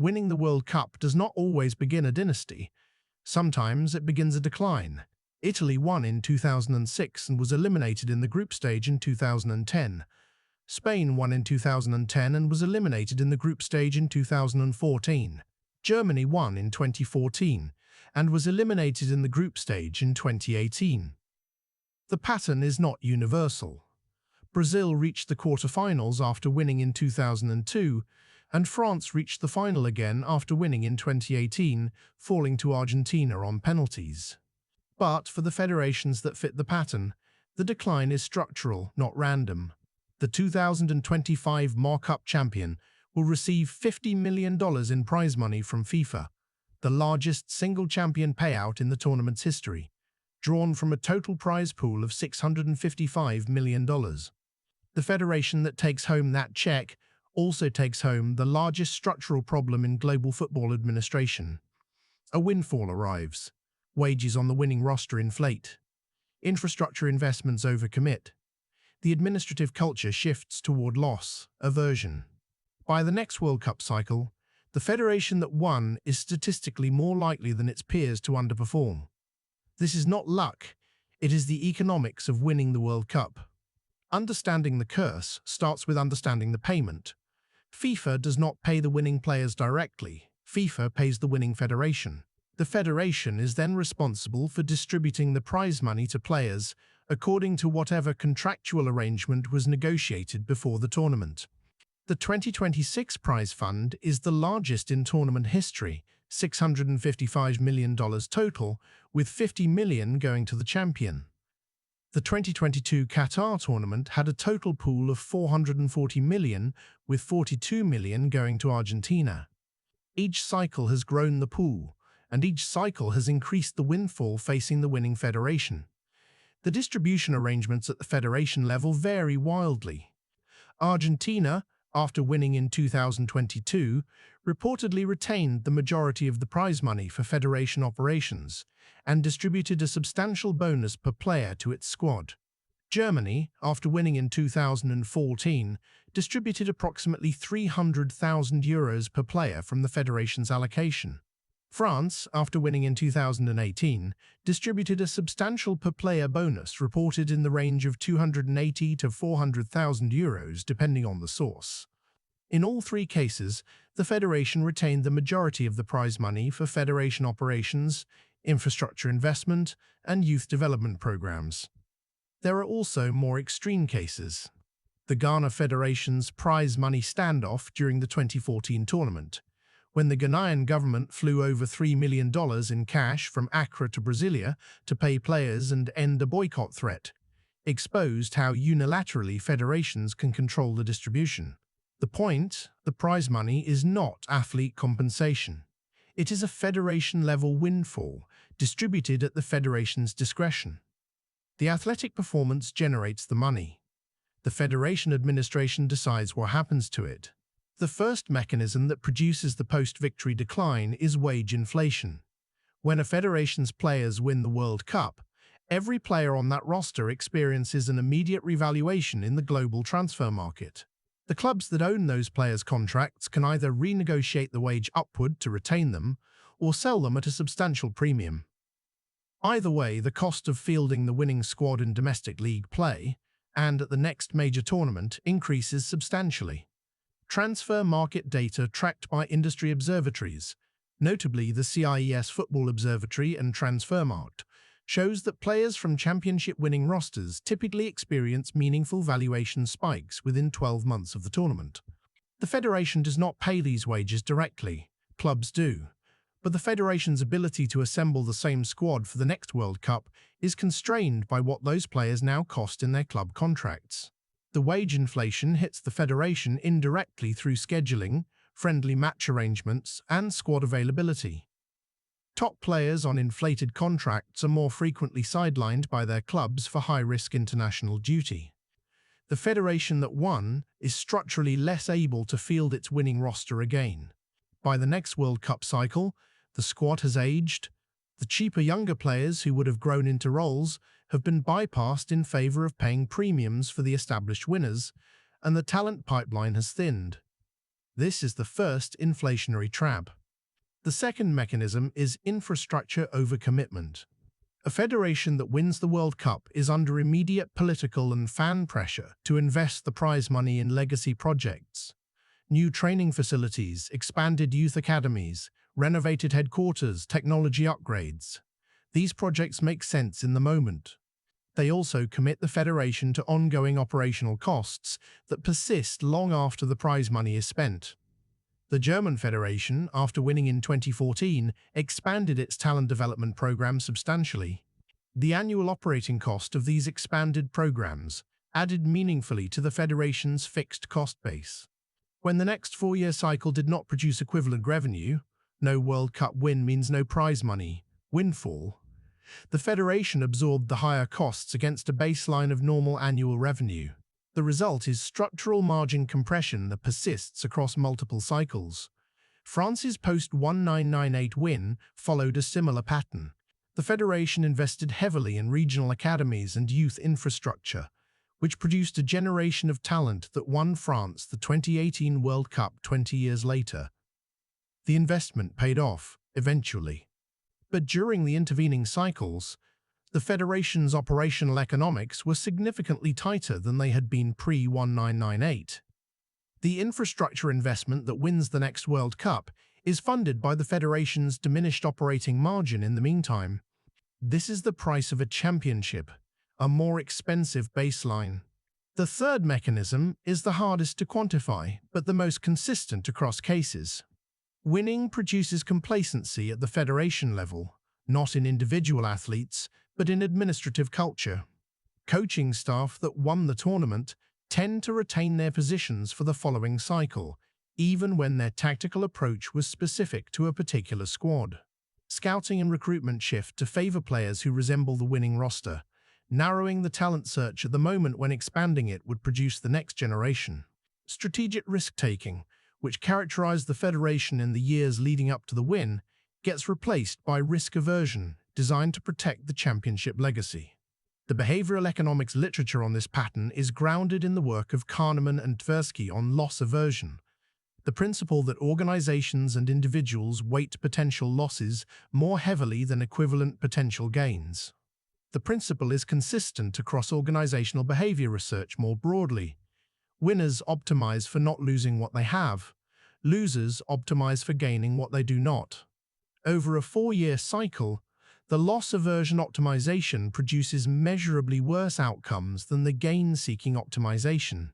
Winning the World Cup does not always begin a dynasty. Sometimes it begins a decline. Italy won in 2006 and was eliminated in the group stage in 2010. Spain won in 2010 and was eliminated in the group stage in 2014. Germany won in 2014 and was eliminated in the group stage in 2018. The pattern is not universal. Brazil reached the quarterfinals after winning in 2002, and France reached the final again after winning in 2018, falling to Argentina on penalties. But for the federations that fit the pattern, the decline is structural, not random. The 2025 Cup champion will receive $50 million in prize money from FIFA, the largest single champion payout in the tournament's history, drawn from a total prize pool of $655 million. The federation that takes home that check also takes home the largest structural problem in global football administration. A windfall arrives. Wages on the winning roster inflate. Infrastructure investments overcommit. The administrative culture shifts toward loss aversion. By the next World Cup cycle, the federation that won is statistically more likely than its peers to underperform. This is not luck, it is the economics of winning the World Cup. Understanding the curse starts with understanding the payment. FIFA does not pay the winning players directly. FIFA pays the winning federation. The federation is then responsible for distributing the prize money to players according to whatever contractual arrangement was negotiated before the tournament. The 2026 prize fund is the largest in tournament history, $655 million total, with $50 million going to the champion. The 2022 Qatar tournament had a total pool of $440 million, with $42 million going to Argentina. Each cycle has grown the pool, and each cycle has increased the windfall facing the winning federation. The distribution arrangements at the federation level vary wildly. Argentina, after winning in 2022, reportedly retained the majority of the prize money for federation operations and distributed a substantial bonus per player to its squad. Germany, after winning in 2014, distributed approximately €300,000 per player from the federation's allocation. France, after winning in 2018, distributed a substantial per-player bonus reported in the range of €280,000 to €400,000 depending on the source. In all three cases, the federation retained the majority of the prize money for federation operations, infrastructure investment, and youth development programs. There are also more extreme cases. The Ghana Federation's prize money standoff during the 2014 tournament, when the Ghanaian government flew over $3 million in cash from Accra to Brasilia to pay players and end a boycott threat, exposed how unilaterally federations can control the distribution. The point, the prize money, is not athlete compensation. It is a federation-level windfall, distributed at the federation's discretion. The athletic performance generates the money. The federation administration decides what happens to it. The first mechanism that produces the post-victory decline is wage inflation. When a federation's players win the World Cup, every player on that roster experiences an immediate revaluation in the global transfer market. The clubs that own those players' contracts can either renegotiate the wage upward to retain them or sell them at a substantial premium. Either way, the cost of fielding the winning squad in domestic league play and at the next major tournament increases substantially. Transfer market data tracked by industry observatories, notably the CIES Football Observatory and Transfermarkt, shows that players from championship-winning rosters typically experience meaningful valuation spikes within 12 months of the tournament. The federation does not pay these wages directly, clubs do, but the federation's ability to assemble the same squad for the next World Cup is constrained by what those players now cost in their club contracts. The wage inflation hits the federation indirectly through scheduling, friendly match arrangements, and squad availability. Top players on inflated contracts are more frequently sidelined by their clubs for high-risk international duty. The federation that won is structurally less able to field its winning roster again. By the next World Cup cycle, the squad has aged, the cheaper younger players who would have grown into roles have been bypassed in favor of paying premiums for the established winners, and the talent pipeline has thinned. This is the first inflationary trap. The second mechanism is infrastructure overcommitment. A federation that wins the World Cup is under immediate political and fan pressure to invest the prize money in legacy projects. New training facilities, expanded youth academies, renovated headquarters, technology upgrades. These projects make sense in the moment. They also commit the federation to ongoing operational costs that persist long after the prize money is spent. The German Federation, after winning in 2014, expanded its talent development program substantially. The annual operating cost of these expanded programs added meaningfully to the federation's fixed cost base. When the next four-year cycle did not produce equivalent revenue, no World Cup win means no prize money, windfall, the federation absorbed the higher costs against a baseline of normal annual revenue. The result is structural margin compression that persists across multiple cycles. France's post-1998 win followed a similar pattern. The federation invested heavily in regional academies and youth infrastructure, which produced a generation of talent that won France the 2018 World Cup 20 years later. The investment paid off, eventually. But during the intervening cycles, the federation's operational economics were significantly tighter than they had been pre-1998. The infrastructure investment that wins the next World Cup is funded by the federation's diminished operating margin in the meantime. This is the price of a championship, a more expensive baseline. The third mechanism is the hardest to quantify, but the most consistent across cases. Winning produces complacency at the federation level, not in individual athletes, but in administrative culture. Coaching staff that won the tournament tend to retain their positions for the following cycle, even when their tactical approach was specific to a particular squad. Scouting and recruitment shift to favor players who resemble the winning roster, narrowing the talent search at the moment when expanding it would produce the next generation. Strategic risk-taking, which characterized the federation in the years leading up to the win, gets replaced by risk aversion, designed to protect the championship legacy. The behavioral economics literature on this pattern is grounded in the work of Kahneman and Tversky on loss aversion, the principle that organizations and individuals weight potential losses more heavily than equivalent potential gains. The principle is consistent across organizational behavior research more broadly. Winners optimize for not losing what they have. Losers optimize for gaining what they do not. Over a four-year cycle, the loss aversion optimization produces measurably worse outcomes than the gain-seeking optimization.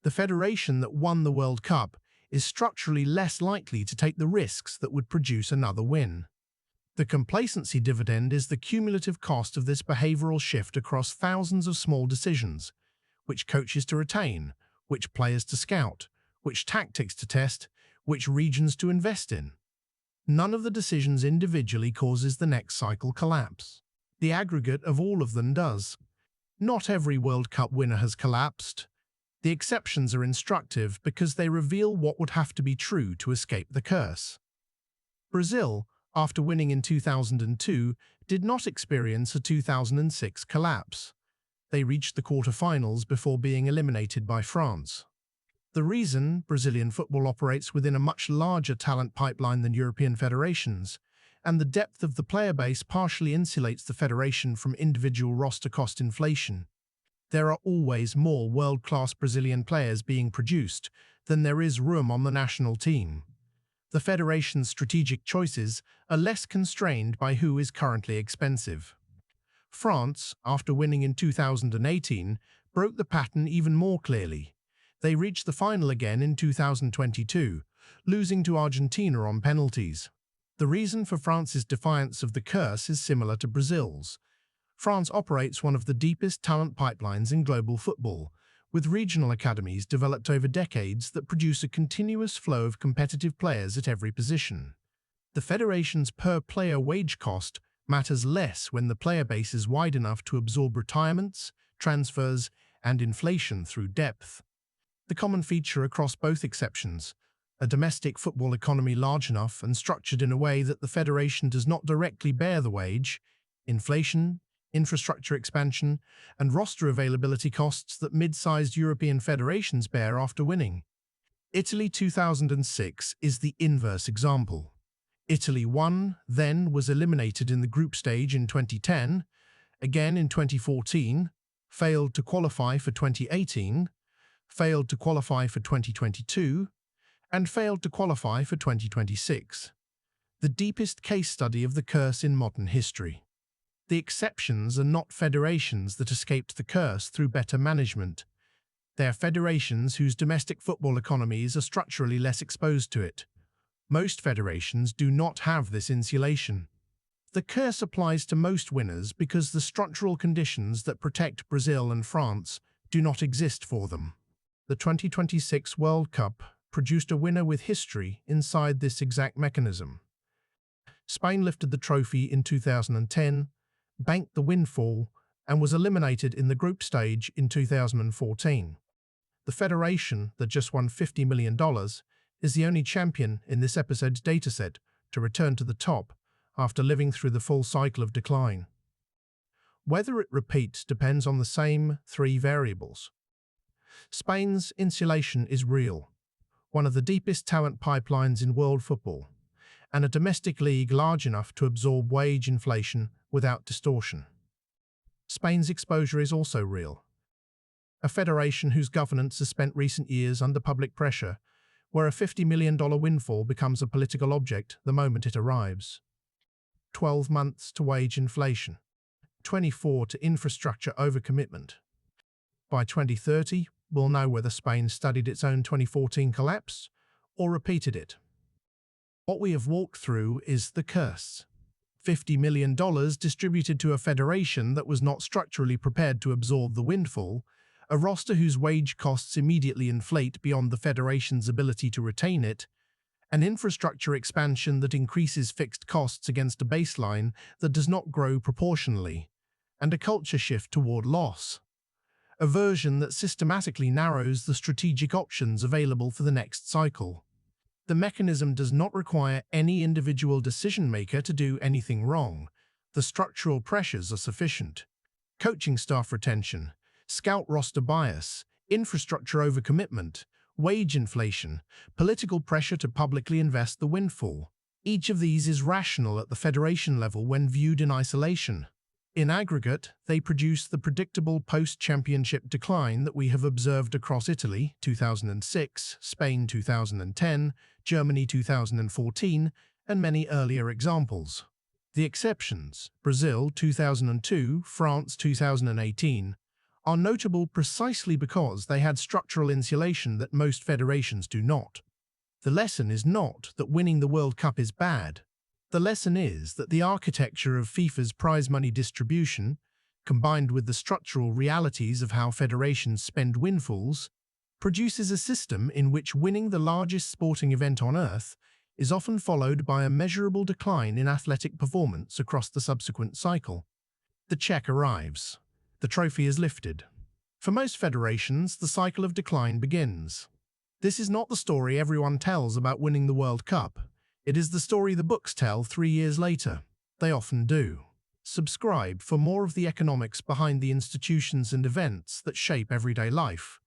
The federation that won the World Cup is structurally less likely to take the risks that would produce another win. The complacency dividend is the cumulative cost of this behavioral shift across thousands of small decisions: which coaches to retain, which players to scout, which tactics to test, which regions to invest in. None of the decisions individually causes the next cycle collapse. The aggregate of all of them does. Not every World Cup winner has collapsed. The exceptions are instructive because they reveal what would have to be true to escape the curse. Brazil, after winning in 2002, did not experience a 2006 collapse. They reached the quarter-finals before being eliminated by France. The reason: Brazilian football operates within a much larger talent pipeline than European federations, and the depth of the player base partially insulates the federation from individual roster cost inflation. There are always more world-class Brazilian players being produced than there is room on the national team. The federation's strategic choices are less constrained by who is currently expensive. France, after winning in 2018, broke the pattern even more clearly. They reached the final again in 2022, losing to Argentina on penalties. The reason for France's defiance of the curse is similar to Brazil's. France operates one of the deepest talent pipelines in global football, with regional academies developed over decades that produce a continuous flow of competitive players at every position. The federation's per-player wage cost matters less when the player base is wide enough to absorb retirements, transfers, and inflation through depth. The common feature across both exceptions: a domestic football economy large enough and structured in a way that the federation does not directly bear the wage, inflation, infrastructure expansion, and roster availability costs that mid-sized European federations bear after winning. Italy 2006 is the inverse example. Italy won, then was eliminated in the group stage in 2010, again in 2014, failed to qualify for 2018, failed to qualify for 2022, and failed to qualify for 2026. The deepest case study of the curse in modern history. The exceptions are not federations that escaped the curse through better management. They are federations whose domestic football economies are structurally less exposed to it. Most federations do not have this insulation. The curse applies to most winners because the structural conditions that protect Brazil and France do not exist for them. The 2026 World Cup produced a winner with history inside this exact mechanism. Spain lifted the trophy in 2010, banked the windfall, and was eliminated in the group stage in 2014. The federation that just won $50 million is the only champion in this episode's dataset to return to the top after living through the full cycle of decline. Whether it repeats depends on the same three variables. Spain's insulation is real, one of the deepest talent pipelines in world football, and a domestic league large enough to absorb wage inflation without distortion. Spain's exposure is also real. A federation whose governance has spent recent years under public pressure, where a $50 million windfall becomes a political object the moment it arrives. 12 months to wage inflation. 24 to infrastructure overcommitment. By 2030, we'll know whether Spain studied its own 2014 collapse or repeated it. What we have walked through is the curse. $50 million distributed to a federation that was not structurally prepared to absorb the windfall, a roster whose wage costs immediately inflate beyond the federation's ability to retain it, an infrastructure expansion that increases fixed costs against a baseline that does not grow proportionally, and a culture shift toward loss. A version that systematically narrows the strategic options available for the next cycle. The mechanism does not require any individual decision-maker to do anything wrong. The structural pressures are sufficient. Coaching staff retention, scout roster bias, infrastructure overcommitment, wage inflation, political pressure to publicly invest the windfall. Each of these is rational at the federation level when viewed in isolation. In aggregate, they produce the predictable post-championship decline that we have observed across Italy 2006, Spain 2010, Germany 2014, and many earlier examples. The exceptions, Brazil 2002, France 2018, are notable precisely because they had structural insulation that most federations do not. The lesson is not that winning the World Cup is bad. The lesson is that the architecture of FIFA's prize money distribution, combined with the structural realities of how federations spend windfalls, produces a system in which winning the largest sporting event on Earth is often followed by a measurable decline in athletic performance across the subsequent cycle. The check arrives. The trophy is lifted. For most federations, the cycle of decline begins. This is not the story everyone tells about winning the World Cup. It is the story the books tell 3 years later. They often do. Subscribe for more of the economics behind the institutions and events that shape everyday life.